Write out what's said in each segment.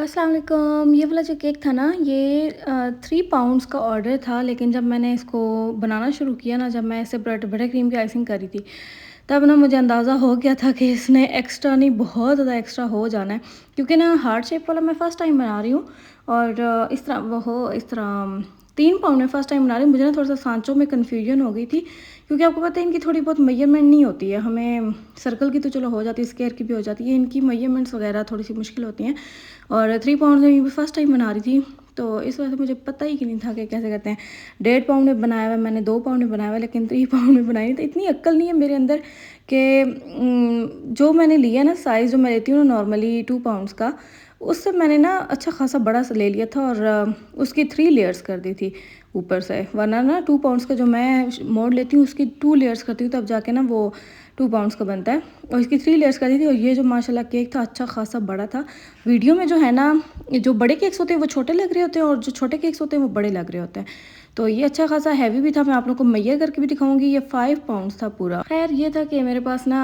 अस्सलाम वालेकुम। ये वाला जो केक था ना ये 3 पाउंड्स का ऑर्डर था, लेकिन जब मैंने इसको बनाना शुरू किया ना, जब मैं इसे बटर क्रीम की आइसिंग कर रही थी, तब ना मुझे अंदाज़ा हो गया था कि इसने एक्स्ट्रा नहीं बहुत ज़्यादा एक्स्ट्रा हो जाना है। क्योंकि ना हार्ट शेप वाला मैं फ़र्स्ट टाइम बना रही हूँ और इस तरह वो हो इस तरह 3 पाउंड में फ़र्स्ट टाइम बना रही हूँ। मुझे ना थोड़ा सा सांचों में कन्फ्यूजन हो गई थी, क्योंकि आपको पता है इनकी थोड़ी बहुत मेजरमेंट नहीं होती है। हमें सर्कल की तो चलो हो जाती है, स्क्वायर की भी हो जाती है, इनकी मेजरमेंट्स वगैरह थोड़ी सी मुश्किल होती हैं। और 3 पाउंड में भी फर्स्ट टाइम बना रही थी, तो इस वजह से मुझे पता ही कि नहीं था कि कैसे करते हैं। 1.5 पाउंड में बनाया हुआ मैंने, 2 पाउंड में बनाया हुआ, लेकिन 3 पाउंड में बनाई नहीं। तो इतनी अक्ल नहीं है मेरे अंदर कि जो मैंने लिया ना साइज़ जो मैं लेती हूँ नॉर्मली 2 पाउंड्स का, उससे मैंने ना अच्छा खासा बड़ा सा ले लिया था और उसकी 3 लेयर्स कर दी थी ऊपर से। वरना ना 2 पाउंड्स का जो मैं मोड़ लेती हूँ उसकी 2 लेयर्स करती हूँ, तब जाके ना वो 2 पाउंड्स का बनता है। और इसकी 3 लेयर्स कर दी थी, और ये जो माशाल्लाह केक था अच्छा खासा बड़ा था। वीडियो में जो है ना, ये जो बड़े केक्स होते हैं वो छोटे लग रहे होते हैं और जो छोटे केक्स होते हैं वो बड़े लग रहे होते हैं। तो ये अच्छा खासा हैवी भी था। मैं आप लोगों को मेजर करके भी दिखाऊंगी। ये 5 पाउंड्स था पूरा। खैर ये था कि मेरे पास ना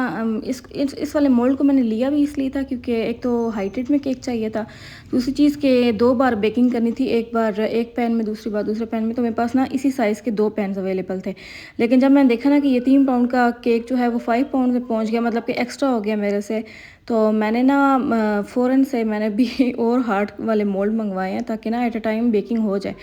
इस वाले मोल्ड को मैंने लिया भी इसलिए था क्योंकि एक तो हाइटेड में केक चाहिए था, दूसरी चीज़ के 2 बार बेकिंग करनी थी, एक बार एक पैन में, दूसरी बार दूसरे पैन में। तो मेरे पास ना इसी साइज़ के 2 पैन्स अवेलेबल थे। लेकिन जब मैंने देखा ना कि ये 3 पाउंड का केक जो है वो 5 पाउंड में पहुंच गया, मतलब कि एक्स्ट्रा हो गया मेरे से, तो मैंने ना फ़ौरन से मैंने भी और हार्ड वाले मोल्ड मंगवाए हैं, ताकि ना एट अ टाइम बेकिंग हो जाए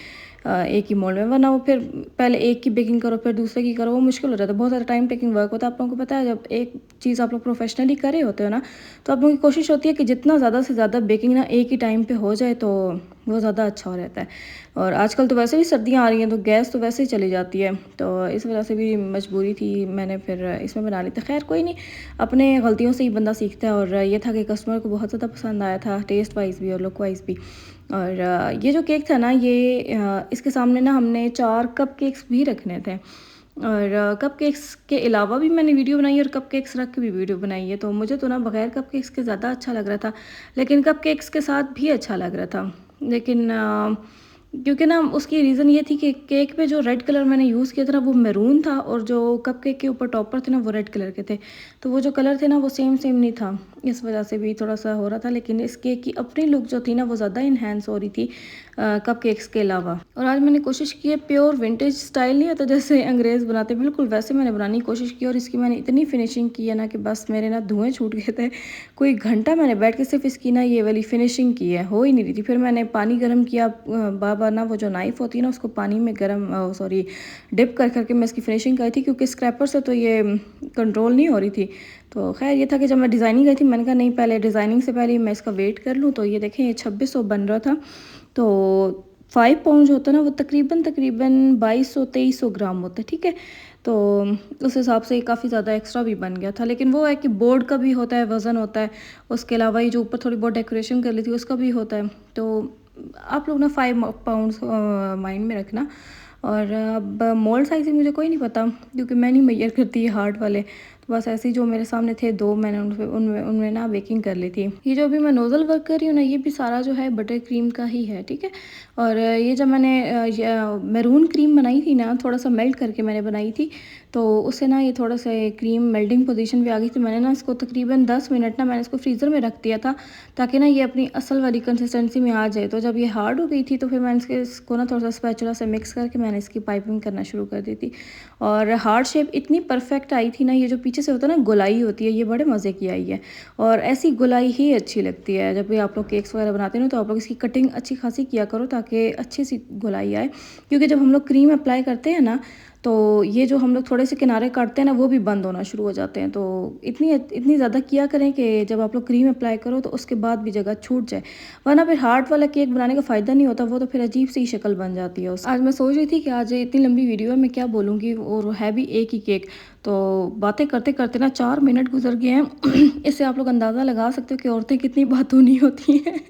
एक ही मोल्ड में। वरना वो फिर पहले एक की बेकिंग करो फिर दूसरे की करो, वो मुश्किल हो जाता है, बहुत ज़्यादा टाइम टेकिंग वर्क होता है। आप लोगों को पता है जब एक चीज़ आप लोग प्रोफेशनली कर रहे होते हो ना, तो आप लोगों की कोशिश होती है कि जितना ज़्यादा से ज़्यादा बेकिंग ना एक ही टाइम पे हो जाए तो वो ज़्यादा अच्छा हो रहता है। और आजकल तो वैसे भी सर्दियाँ आ रही हैं तो गैस तो वैसे ही चली जाती है, तो इस वजह से भी मजबूरी थी, मैंने फिर इसमें बना ली थी। खैर कोई नहीं, अपने गलतियों से ही बंदा सीखता है। और ये था कि कस्टमर को बहुत ज़्यादा पसंद आया था, टेस्ट वाइज भी और लुक वाइज भी। और ये जो केक था ना ये इसके सामने ना हमने 4 कप केक्स भी रखने थे, और कप केक्स के अलावा भी मैंने वीडियो बनाई और कप केक्स रख के भी वीडियो बनाई है। तो मुझे तो ना बगैर कप केक्स के ज़्यादा अच्छा लग रहा था, लेकिन कप केक्स के साथ भी अच्छा लग रहा था। लेकिन क्योंकि ना उसकी रीज़न ये थी कि केक पे जो रेड कलर मैंने यूज़ किया था ना वो मैरून था, और जो कप केक के ऊपर टॉपर थे ना वो रेड कलर के थे। तो वो जो कलर थे ना वो सेम सेम नहीं था, इस वजह से भी थोड़ा सा हो रहा था। लेकिन इस केक की अपनी लुक जो थी ना वो ज़्यादा इन्हेंस हो रही थी कप केक्स के अलावा। और आज मैंने कोशिश की है, प्योर विंटेज स्टाइल नहीं होता जैसे अंग्रेज़ बनाते, बिल्कुल वैसे मैंने बनाने की कोशिश की। और इसकी मैंने इतनी फिनिशिंग की है ना कि बस मेरे ना धुएँ छूट गए थे। कोई घंटा मैंने बैठ के सिर्फ इसकी ना ये वाली फिनिशिंग की है, हो ही नहीं रही थी। फिर मैंने पानी गर्म किया, बार बार ना वो जो नाइफ़ होती है ना उसको पानी में गर्म सॉरी डिप कर करके मैं इसकी फिनिशिंग करी थी, क्योंकि स्क्रैपर से तो ये कंट्रोल नहीं हो रही थी। तो खैर ये था कि जब मैं डिज़ाइनिंग गई थी मैंने कहा नहीं, पहले डिज़ाइनिंग से पहले मैं इसका वेट कर लूँ। तो ये देखें ये 2600 बन रहा था। तो 5 पाउंड जो होता है ना वो तकरीबन तकरीबन 2200-2300 ग्राम होता है, ठीक है। तो उस हिसाब से काफ़ी ज़्यादा एक्स्ट्रा भी बन गया था। लेकिन वो है कि बोर्ड का भी होता है, वज़न होता है, उसके अलावा ये जो ऊपर थोड़ी बहुत डेकोरेशन कर ली थी उसका भी होता है। तो आप लोग ना 5 पाउंड्स माइंड में रखना। और अब मोल्ड साइज़ मुझे कोई नहीं पता, क्योंकि मैं नहीं मेजर करती ये हार्ड वाले। तो बस ऐसे ही जो मेरे सामने थे दो, मैंने उनमें उनमें ना बेकिंग कर ली थी। ये जो अभी मैं नोज़ल वर्क कर रही हूँ ना, ये भी सारा जो है बटर क्रीम का ही है, ठीक है। और ये जब मैंने मैरून क्रीम बनाई थी ना, थोड़ा सा मेल्ट करके मैंने बनाई थी, तो उससे ना ये थोड़ा सा क्रीम मेल्टिंग पोजीशन पे आ गई थी। मैंने ना इसको तकरीबन 10 मिनट ना मैंने इसको फ्रीज़र में रख दिया था, ताकि ना ये अपनी असल वाली कंसिस्टेंसी में आ जाए। तो जब ये हार्ड हो गई थी तो फिर मैंने इसको ना थोड़ा सा स्पैचुला से मिक्स करके मैंने इसकी पाइपिंग करना शुरू कर दी थी। और हार्ड शेप इतनी परफेक्ट आई थी ना, ये जो पीछे से होता है ना गोलाई होती है, ये बड़े मज़े की आई है। और ऐसी गोलाई ही अच्छी लगती है। जब भी आप लोग केक्स वगैरह बनाते हैं ना, तो आप लोग इसकी कटिंग अच्छी खासी किया करो, ताकि अच्छी सी गोलाई आए। क्योंकि जब हम लोग क्रीम अप्लाई करते हैं ना, तो ये जो हम लोग थोड़े से किनारे काटते हैं ना वो भी बंद होना शुरू हो जाते हैं। तो इतनी इतनी ज़्यादा किया करें कि जब आप लोग क्रीम अप्लाई करो तो उसके बाद भी जगह छूट जाए। वरना फिर हार्ड वाला केक बनाने का फ़ायदा नहीं होता, वो तो फिर अजीब सी शक्ल बन जाती है। आज मैं सोच रही थी कि आज इतनी लंबी वीडियो है, मैं क्या बोलूँगी, और है भी एक ही केक। तो बातें करते करते ना 4 मिनट गुजर गए हैं। इससे आप लोग अंदाज़ा लगा सकते हो कि औरतें कितनी बातूं नहीं होती हैं।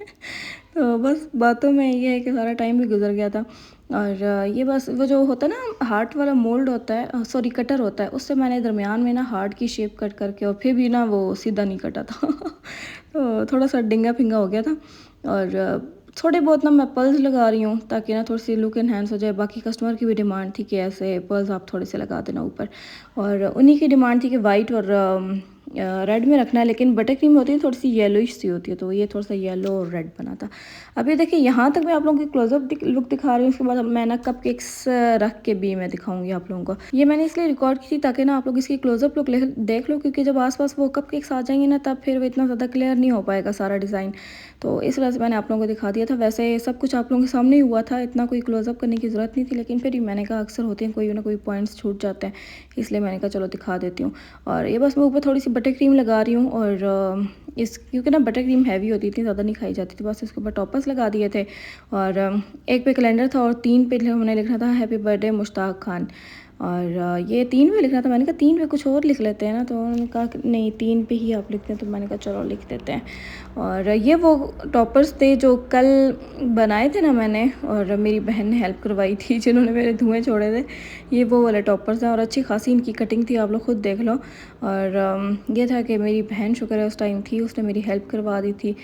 तो बस बातों में ये है कि सारा टाइम भी गुजर गया था। और ये बस वो जो होता है ना हार्ट वाला मोल्ड होता है, सॉरी कटर होता है, उससे मैंने दरमियान में ना हार्ट की शेप कट करके, और फिर भी ना वो सीधा नहीं कटा था। तो थोड़ा सा डिंगा फिंगा हो गया था। और थोड़े बहुत ना मैं पर्ल्स लगा रही हूँ, ताकि ना थोड़ी सी लुक इन्हेंस हो जाए। बाकी कस्टमर की भी डिमांड थी कि ऐसे पर्ल्स आप थोड़े से लगा देना ऊपर, और उन्हीं की डिमांड थी कि वाइट और रेड में रखना है, लेकिन बटर क्रीम होती है थोड़ी सी येलोइश सी होती है, तो ये थोड़ा सा येलो और रेड बना था। अब ये देखिए यहाँ तक मैं आप लोगों को क्लोजअप लुक दिखा रही हूँ। उसके बाद अब मैं ना कप केक्स रख के भी मैं दिखाऊंगी आप लोगों को। ये मैंने इसलिए रिकॉर्ड की थी ताकि ना आप लोग इसकी क्लोजअप लुक देख लो, क्योंकि जब आसपास वो कप केक्स आ जाएंगे ना तब फिर वो इतना ज़्यादा क्लियर नहीं हो पाएगा सारा डिज़ाइन। तो इस वजह से मैंने आप लोगों को दिखा दिया था। वैसे सब कुछ आप लोगों के सामने ही हुआ था, इतना कोई क्लोजअप करने की ज़रूरत नहीं थी, लेकिन फिर मैंने कहा अक्सर होते हैं कोई ना कोई पॉइंट्स छूट जाते हैं, इसलिए मैंने कहा चलो दिखा देती हूँ। और ये बस मैं ऊपर थोड़ी सी बटर क्रीम लगा रही हूँ, और इस क्योंकि ना बटर क्रीम हैवी होती थी, ज़्यादा नहीं खाई जाती थी, बस इसके ऊपर टॉपर्स लगा दिए थे। और एक पे कैलेंडर था और 3 पे मैंने लिखा था हैप्पी बर्थडे मुश्ताक खान। और ये 3 पे लिखना था, मैंने कहा 3 पे कुछ और लिख लेते हैं ना, तो उन्होंने कहा कि नहीं 3 पे ही आप लिखते हैं, तो मैंने कहा चलो लिख देते हैं। और ये वो टॉपर्स थे जो कल बनाए थे ना मैंने, और मेरी बहन ने हेल्प करवाई थी, जिन्होंने मेरे धुएँ छोड़े थे। ये वो वाले टॉपर्स हैं और अच्छी खासी इनकी कटिंग थी, आप लोग खुद देख लो। और ये था कि मेरी बहन शुक्र है उस टाइम थी, उसने मेरी हेल्प करवा दी थी।